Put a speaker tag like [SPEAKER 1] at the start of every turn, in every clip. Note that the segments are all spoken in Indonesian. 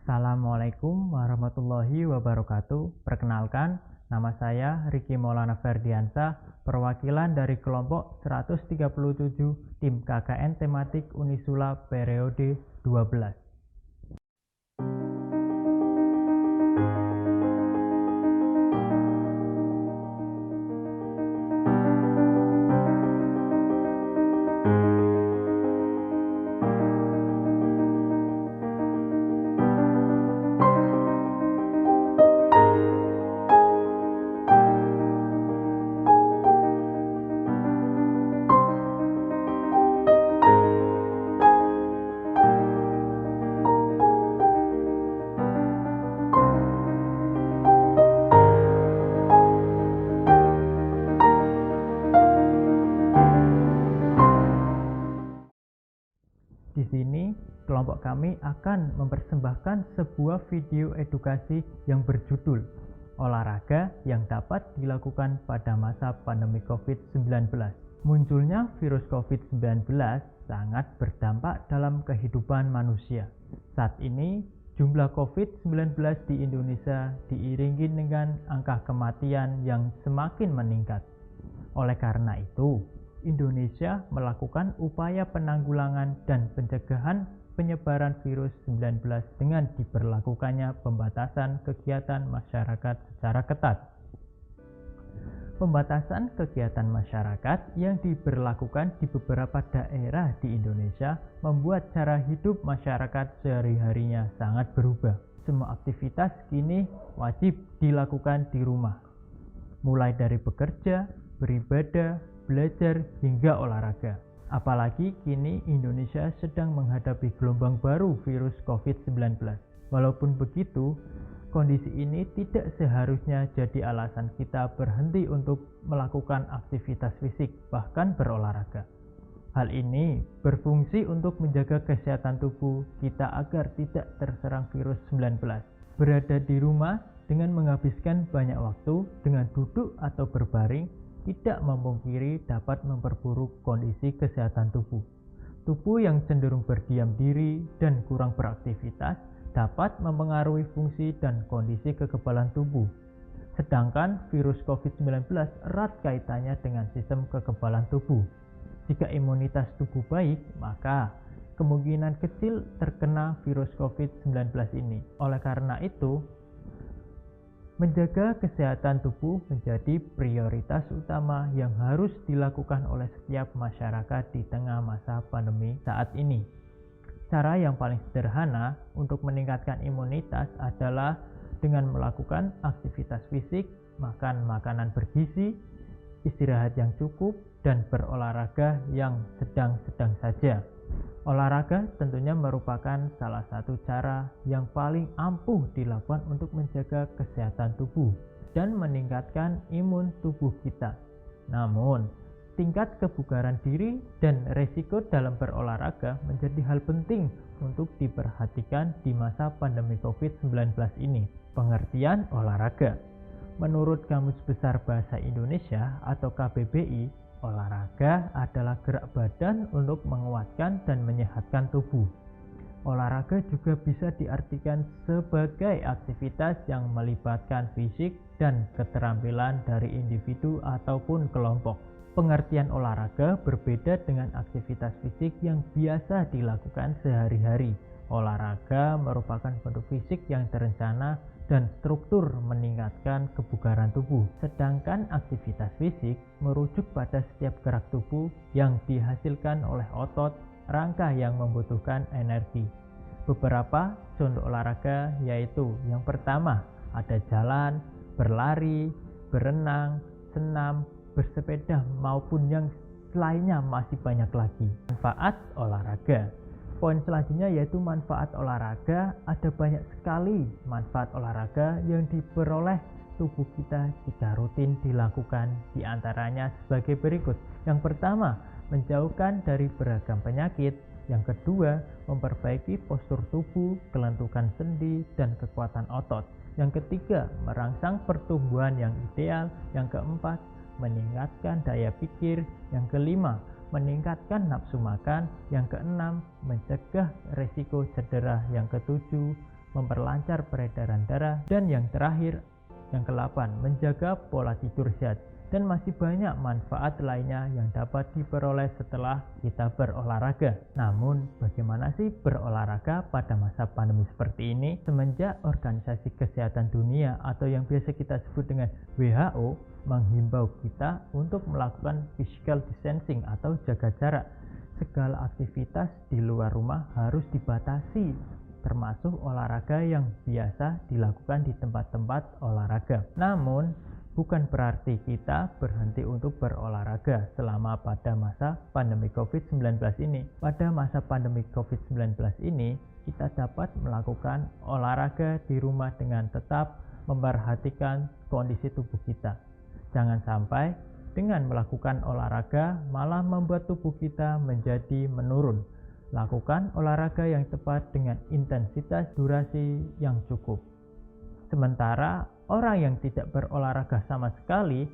[SPEAKER 1] Assalamualaikum warahmatullahi wabarakatuh. Perkenalkan, nama saya Riki Maulana Ferdiansa, perwakilan dari kelompok 137 tim KKN tematik Unisula periode 12. Di sini, kelompok kami akan mempersembahkan sebuah video edukasi yang berjudul Olahraga yang dapat dilakukan pada masa pandemi COVID-19. Munculnya virus COVID-19 sangat berdampak dalam kehidupan manusia. Saat ini, jumlah COVID-19 di Indonesia diiringi dengan angka kematian yang semakin meningkat. Oleh karena itu, Indonesia melakukan upaya penanggulangan dan pencegahan penyebaran virus 19 dengan diberlakukannya pembatasan kegiatan masyarakat secara ketat. Pembatasan kegiatan masyarakat yang diberlakukan di beberapa daerah di Indonesia membuat cara hidup masyarakat sehari-harinya sangat berubah. Semua aktivitas kini wajib dilakukan di rumah, mulai dari bekerja, beribadah, belajar, hingga olahraga. Apalagi kini Indonesia sedang menghadapi gelombang baru virus COVID-19. Walaupun begitu, kondisi ini tidak seharusnya jadi alasan kita berhenti untuk melakukan aktivitas fisik, bahkan berolahraga. Hal ini berfungsi untuk menjaga kesehatan tubuh kita agar tidak terserang virus 19. Berada di rumah dengan menghabiskan banyak waktu dengan duduk atau berbaring tidak memungkiri dapat memperburuk kondisi kesehatan tubuh. Tubuh yang cenderung berdiam diri dan kurang beraktivitas dapat mempengaruhi fungsi dan kondisi kekebalan tubuh. Sedangkan virus COVID-19 erat kaitannya dengan sistem kekebalan tubuh. Jika imunitas tubuh baik, maka kemungkinan kecil terkena virus COVID-19 ini. Oleh karena itu, menjaga kesehatan tubuh menjadi prioritas utama yang harus dilakukan oleh setiap masyarakat di tengah masa pandemi saat ini. Cara yang paling sederhana untuk meningkatkan imunitas adalah dengan melakukan aktivitas fisik, makan makanan bergizi, istirahat yang cukup, dan berolahraga yang sedang-sedang saja. Olahraga tentunya merupakan salah satu cara yang paling ampuh dilakukan untuk menjaga kesehatan tubuh dan meningkatkan imun tubuh kita. Namun, tingkat kebugaran diri dan resiko dalam berolahraga menjadi hal penting untuk diperhatikan di masa pandemi COVID-19 ini. Pengertian olahraga. Menurut Kamus Besar Bahasa Indonesia atau KBBI, olahraga adalah gerak badan untuk menguatkan dan menyehatkan tubuh. Olahraga juga bisa diartikan sebagai aktivitas yang melibatkan fisik dan keterampilan dari individu ataupun kelompok. Pengertian olahraga berbeda dengan aktivitas fisik yang biasa dilakukan sehari-hari. Olahraga merupakan bentuk fisik yang terencana dan struktur meningkatkan kebugaran tubuh. Sedangkan aktivitas fisik merujuk pada setiap gerak tubuh yang dihasilkan oleh otot, rangka yang membutuhkan energi. Beberapa contoh olahraga yaitu yang pertama ada jalan, berlari, berenang, senam, bersepeda maupun yang lainnya masih banyak lagi. Manfaat olahraga. Poin selanjutnya yaitu manfaat olahraga. Ada banyak sekali manfaat olahraga yang diperoleh tubuh kita jika rutin dilakukan. Di antaranya sebagai berikut. Yang pertama, menjauhkan dari beragam penyakit. Yang kedua, memperbaiki postur tubuh, kelentukan sendi, dan kekuatan otot. Yang ketiga, merangsang pertumbuhan yang ideal. Yang keempat, meningkatkan daya pikir. Yang kelima, meningkatkan nafsu makan. Yang keenam, mencegah resiko cedera. Yang ketujuh, memperlancar peredaran darah, dan yang terakhir, yang ke-8, menjaga pola tidur sehat. Dan masih banyak manfaat lainnya yang dapat diperoleh setelah kita berolahraga. Namun, bagaimana sih berolahraga pada masa pandemi seperti ini? Semenjak Organisasi Kesehatan Dunia atau yang biasa kita sebut dengan WHO menghimbau kita untuk melakukan physical distancing atau jaga jarak, segala aktivitas di luar rumah harus dibatasi, termasuk olahraga yang biasa dilakukan di tempat-tempat olahraga. Namun, bukan berarti kita berhenti untuk berolahraga selama pada masa pandemi COVID-19 ini. Pada masa pandemi COVID-19 ini, kita dapat melakukan olahraga di rumah dengan tetap memperhatikan kondisi tubuh kita. Jangan sampai dengan melakukan olahraga malah membuat tubuh kita menjadi menurun. Lakukan olahraga yang tepat dengan intensitas durasi yang cukup. Sementara orang yang tidak berolahraga sama sekali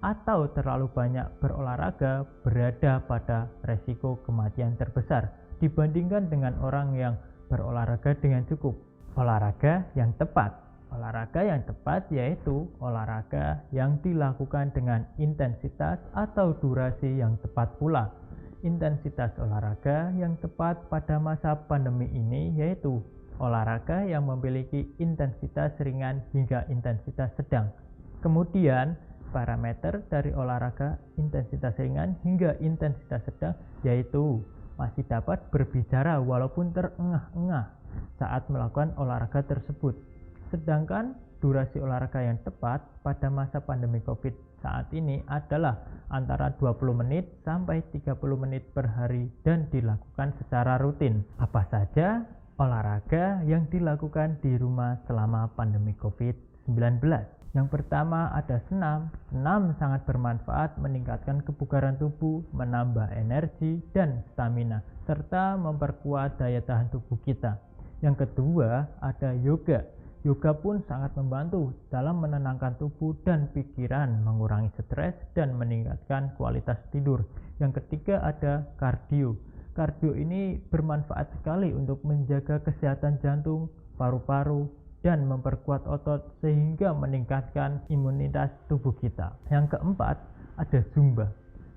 [SPEAKER 1] atau terlalu banyak berolahraga berada pada resiko kematian terbesar dibandingkan dengan orang yang berolahraga dengan cukup. Olahraga yang tepat. Olahraga yang tepat yaitu olahraga yang dilakukan dengan intensitas atau durasi yang tepat pula. Intensitas olahraga yang tepat pada masa pandemi ini yaitu olahraga yang memiliki intensitas ringan hingga intensitas sedang. Kemudian, parameter dari olahraga intensitas ringan hingga intensitas sedang yaitu masih dapat berbicara walaupun terengah-engah saat melakukan olahraga tersebut. Sedangkan durasi olahraga yang tepat pada masa pandemi COVID saat ini adalah antara 20 menit sampai 30 menit per hari dan dilakukan secara rutin. Apa saja olahraga yang dilakukan di rumah selama pandemi COVID-19? Yang pertama ada senam. Senam sangat bermanfaat meningkatkan kebugaran tubuh, menambah energi dan stamina, serta memperkuat daya tahan tubuh kita. Yang kedua ada yoga. Yoga pun sangat membantu dalam menenangkan tubuh dan pikiran, mengurangi stres dan meningkatkan kualitas tidur. Yang ketiga ada kardio. Kardio ini bermanfaat sekali untuk menjaga kesehatan jantung, paru-paru, dan memperkuat otot sehingga meningkatkan imunitas tubuh kita. Yang keempat, ada Zumba.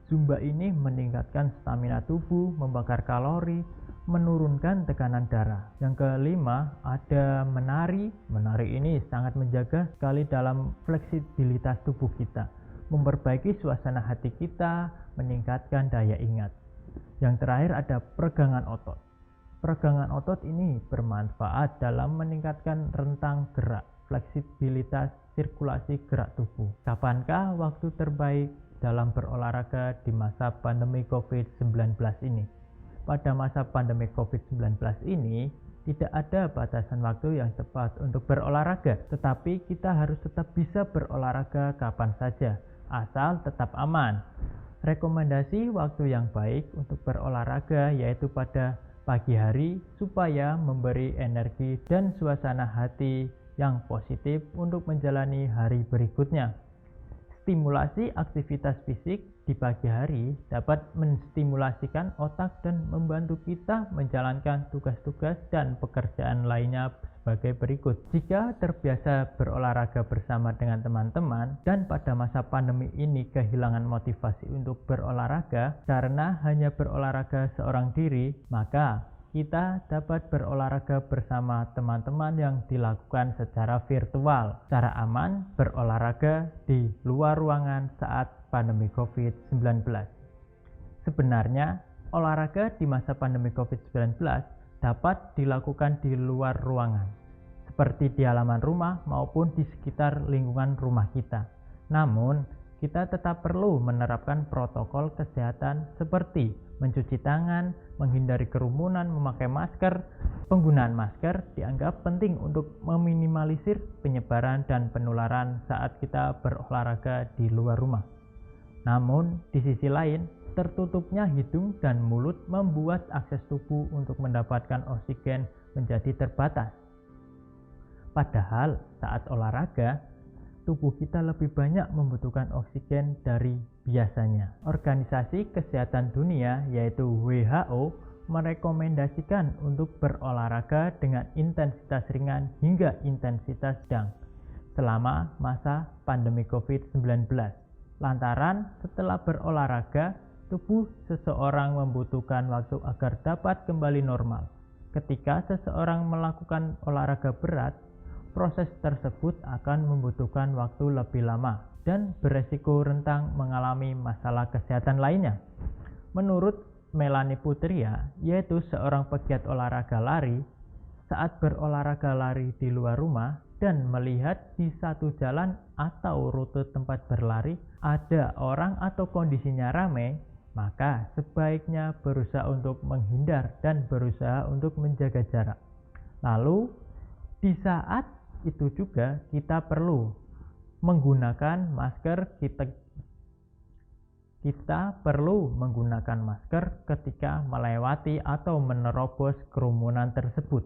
[SPEAKER 1] Zumba ini meningkatkan stamina tubuh, membakar kalori, menurunkan tekanan darah. Yang kelima, ada menari. Menari ini sangat menjaga sekali dalam fleksibilitas tubuh kita, memperbaiki suasana hati kita, meningkatkan daya ingat. Yang terakhir ada peregangan otot. Peregangan otot ini bermanfaat dalam meningkatkan rentang gerak, fleksibilitas sirkulasi gerak tubuh. Kapankah waktu terbaik dalam berolahraga di masa pandemi COVID-19 ini? Pada masa pandemi COVID-19 ini, tidak ada batasan waktu yang tepat untuk berolahraga, tetapi kita harus tetap bisa berolahraga kapan saja, asal tetap aman. Rekomendasi waktu yang baik untuk berolahraga yaitu pada pagi hari supaya memberi energi dan suasana hati yang positif untuk menjalani hari berikutnya. Stimulasi aktivitas fisik di pagi hari dapat menstimulasikan otak dan membantu kita menjalankan tugas-tugas dan pekerjaan lainnya sebagai berikut. Jika terbiasa berolahraga bersama dengan teman-teman dan pada masa pandemi ini kehilangan motivasi untuk berolahraga karena hanya berolahraga seorang diri, maka kita dapat berolahraga bersama teman-teman yang dilakukan secara virtual. Cara aman berolahraga di luar ruangan saat pandemi COVID-19. Sebenarnya, olahraga di masa pandemi COVID-19 dapat dilakukan di luar ruangan, seperti di halaman rumah maupun di sekitar lingkungan rumah kita. Namun, kita tetap perlu menerapkan protokol kesehatan seperti mencuci tangan, menghindari kerumunan, memakai masker. Penggunaan masker dianggap penting untuk meminimalisir penyebaran dan penularan saat kita berolahraga di luar rumah. Namun, di sisi lain, tertutupnya hidung dan mulut membuat akses tubuh untuk mendapatkan oksigen menjadi terbatas. Padahal, saat olahraga, tubuh kita lebih banyak membutuhkan oksigen dari biasanya. Organisasi Kesehatan Dunia yaitu WHO merekomendasikan untuk berolahraga dengan intensitas ringan hingga intensitas sedang selama masa pandemi COVID-19. Lantaran setelah berolahraga, tubuh seseorang membutuhkan waktu agar dapat kembali normal. Ketika seseorang melakukan olahraga berat, proses tersebut akan membutuhkan waktu lebih lama dan beresiko rentang mengalami masalah kesehatan lainnya. Menurut Melanie Putria, yaitu seorang pegiat olahraga lari, saat berolahraga lari di luar rumah dan melihat di satu jalan atau rute tempat berlari ada orang atau kondisinya ramai, maka sebaiknya berusaha untuk menghindar dan berusaha untuk menjaga jarak. Lalu, di saat itu juga kita perlu menggunakan masker. Kita perlu menggunakan masker ketika melewati atau menerobos kerumunan tersebut.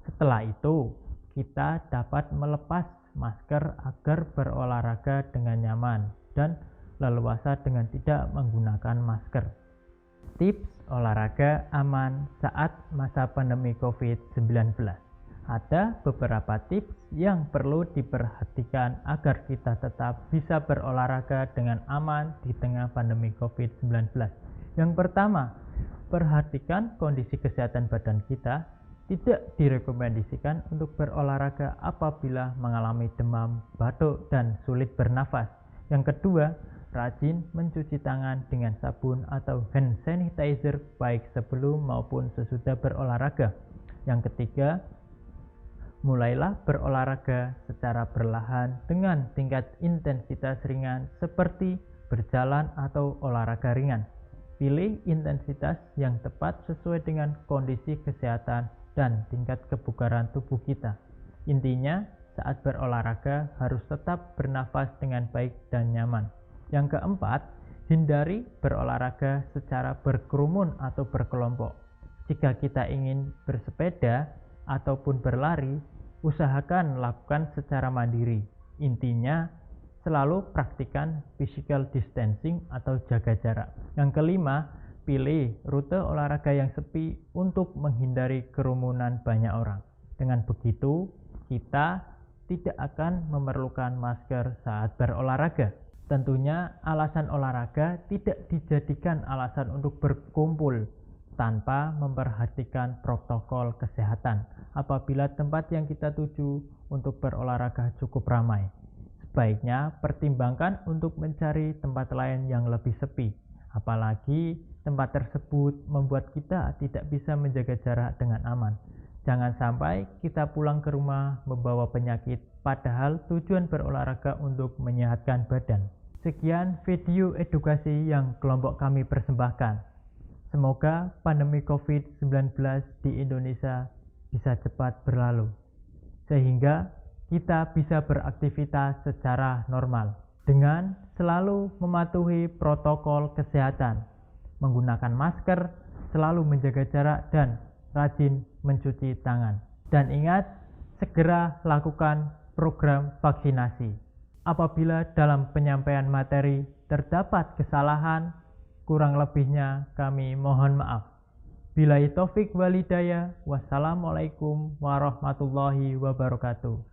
[SPEAKER 1] Setelah itu, kita dapat melepas masker agar berolahraga dengan nyaman dan leluasa dengan tidak menggunakan masker. Tips olahraga aman saat masa pandemi COVID-19. Ada beberapa tips yang perlu diperhatikan agar kita tetap bisa berolahraga dengan aman di tengah pandemi COVID-19. Yang pertama, perhatikan kondisi kesehatan badan kita. Tidak direkomendasikan untuk berolahraga apabila mengalami demam, batuk, dan sulit bernafas. Yang kedua, rajin mencuci tangan dengan sabun atau hand sanitizer baik sebelum maupun sesudah berolahraga. Yang ketiga, mulailah berolahraga secara perlahan dengan tingkat intensitas ringan seperti berjalan atau olahraga ringan. Pilih intensitas yang tepat sesuai dengan kondisi kesehatan dan tingkat kebugaran tubuh kita. Intinya, saat berolahraga harus tetap bernafas dengan baik dan nyaman. Yang keempat, hindari berolahraga secara berkerumun atau berkelompok. Jika kita ingin bersepeda ataupun berlari, usahakan lakukan secara mandiri. Intinya, selalu praktikkan physical distancing atau jaga jarak. Yang kelima, pilih rute olahraga yang sepi untuk menghindari kerumunan banyak orang. Dengan begitu, kita tidak akan memerlukan masker saat berolahraga. Tentunya, alasan olahraga tidak dijadikan alasan untuk berkumpul tanpa memperhatikan protokol kesehatan. Apabila tempat yang kita tuju untuk berolahraga cukup ramai, sebaiknya pertimbangkan untuk mencari tempat lain yang lebih sepi. Apalagi tempat tersebut membuat kita tidak bisa menjaga jarak dengan aman. Jangan sampai kita pulang ke rumah membawa penyakit, padahal tujuan berolahraga untuk menyehatkan badan. Sekian video edukasi yang kelompok kami persembahkan. Semoga pandemi COVID-19 di Indonesia bisa cepat berlalu, sehingga kita bisa beraktivitas secara normal dengan selalu mematuhi protokol kesehatan, menggunakan masker, selalu menjaga jarak, dan rajin mencuci tangan. Dan ingat, segera lakukan program vaksinasi. Apabila dalam penyampaian materi terdapat kesalahan, kurang lebihnya kami mohon maaf. Billahi taufik wal hidayah. Wassalamualaikum warahmatullahi wabarakatuh.